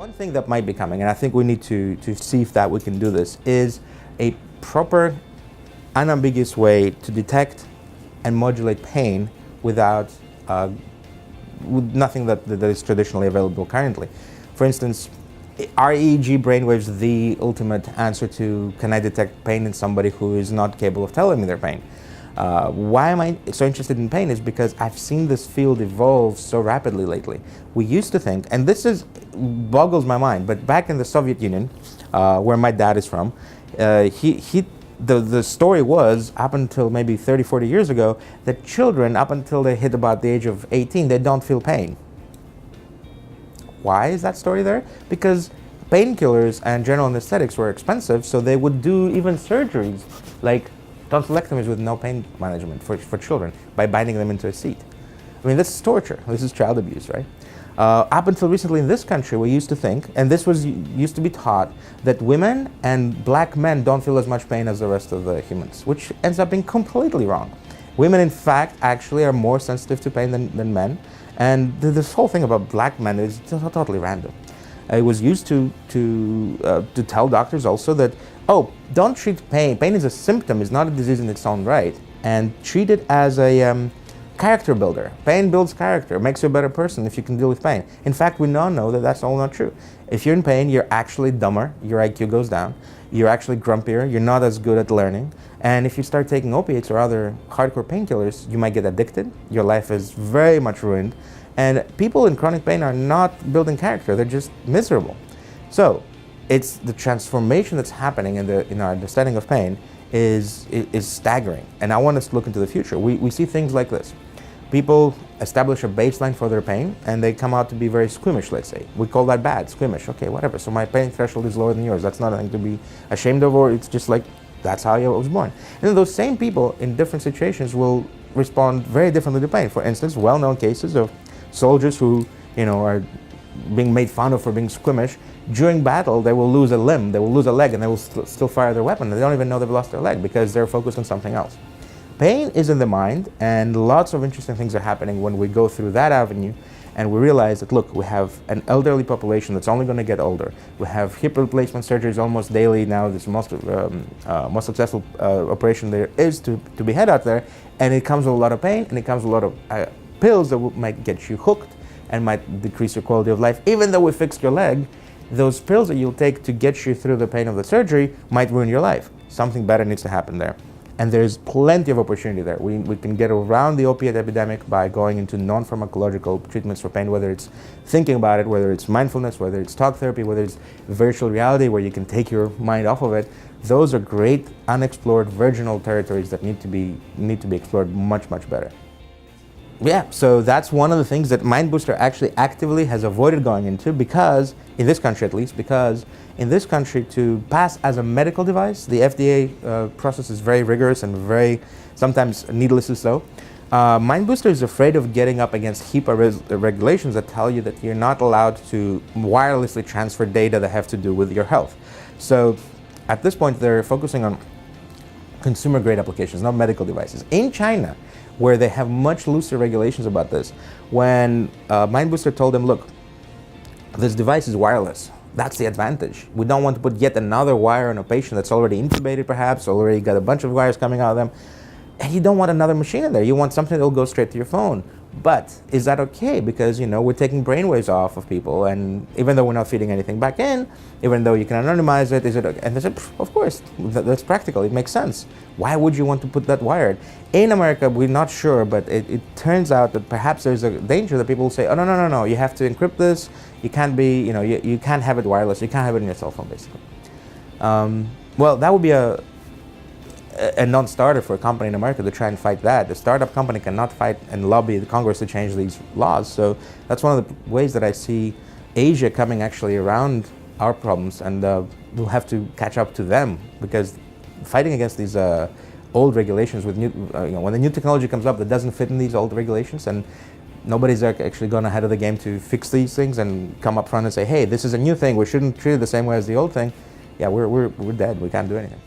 One thing that might be coming, and I think we need to see if that we can do this, is a proper, unambiguous way to detect and modulate pain without with nothing that is traditionally available currently. For instance, are EEG brainwaves the ultimate answer to, can I detect pain in somebody who is not capable of telling me their pain? Why am I so interested in pain is because I've seen this field evolve so rapidly lately. We used to think, and this boggles my mind, but back in the Soviet Union, where my dad is from, the story was, up until maybe 30, 40 years ago, that children, up until they hit about the age of 18, they don't feel pain. Why is that story there? Because painkillers and general anesthetics were expensive, so they would do even surgeries, like tonsillectomies with no pain management for children, by binding them into a seat. I mean, this is torture. This is child abuse, right? Up until recently in this country, we used to think, and this used to be taught, that women and black men don't feel as much pain as the rest of the humans, which ends up being completely wrong. Women, in fact, actually are more sensitive to pain than men, and this whole thing about black men is totally random. It was used to tell doctors also that, oh, don't treat pain. Pain is a symptom, it's not a disease in its own right, and treat it as a character builder. Pain builds character, makes you a better person if you can deal with pain. In fact, we now know that that's all not true. If you're in pain, you're actually dumber, your IQ goes down, you're actually grumpier, you're not as good at learning, and if you start taking opiates or other hardcore painkillers, you might get addicted, your life is very much ruined, and people in chronic pain are not building character, they're just miserable. So, it's the transformation that's happening in our understanding of pain is staggering, and I want us to look into the future. We see things like this. People establish a baseline for their pain, and they come out to be very squeamish, let's say. We call that bad, squeamish. Okay, whatever. So my pain threshold is lower than yours. That's not anything to be ashamed of, or it's just like, that's how I was born. And then those same people in different situations will respond very differently to pain. For instance, well-known cases of soldiers who, are being made fun of for being squeamish. During battle, they will lose a limb, they will lose a leg, and they will still fire their weapon. They don't even know they've lost their leg because they're focused on something else. Pain is in the mind, and lots of interesting things are happening when we go through that avenue, and we realize that, look, we have an elderly population that's only going to get older. We have hip replacement surgeries almost daily now. This most successful operation there is to be had out there, and it comes with a lot of pain, and it comes with a lot of pills that might get you hooked and might decrease your quality of life. Even though we fixed your leg, those pills that you'll take to get you through the pain of the surgery might ruin your life. Something better needs to happen there. And there's plenty of opportunity there. We can get around the opiate epidemic by going into non-pharmacological treatments for pain, whether it's thinking about it, whether it's mindfulness, whether it's talk therapy, whether it's virtual reality where you can take your mind off of it. Those are great unexplored virginal territories that need to be explored much, much better. Yeah, so that's one of the things that MindBooster actually actively has avoided going into, because, in this country at least, because in this country to pass as a medical device, the FDA process is very rigorous and very, sometimes needlessly so. MindBooster is afraid of getting up against HIPAA regulations that tell you that you're not allowed to wirelessly transfer data that have to do with your health. So at this point, they're focusing on consumer-grade applications, not medical devices. In China, where they have much looser regulations about this, when MindBooster told them, look, this device is wireless. That's the advantage. We don't want to put yet another wire on a patient that's already intubated, perhaps, already got a bunch of wires coming out of them. And you don't want another machine in there. You want something that will go straight to your phone. But is that okay? Because, we're taking brainwaves off of people, and even though we're not feeding anything back in, even though you can anonymize it, is it okay? And they said, of course, that's practical. It makes sense. Why would you want to put that wired? In America, we're not sure, but it turns out that perhaps there's a danger that people will say, oh, no, you have to encrypt this. You can't be, you can't have it wireless. You can't have it in your cell phone, basically. Well, that would be a non-starter for a company in America to try and fight that. The startup company cannot fight and lobby the Congress to change these laws. So that's one of the ways that I see Asia coming actually around our problems, and we'll have to catch up to them, because fighting against these old regulations with new, when the new technology comes up that doesn't fit in these old regulations, and nobody's actually gone ahead of the game to fix these things and come up front and say, hey, this is a new thing, we shouldn't treat it the same way as the old thing. Yeah, we're dead, we can't do anything.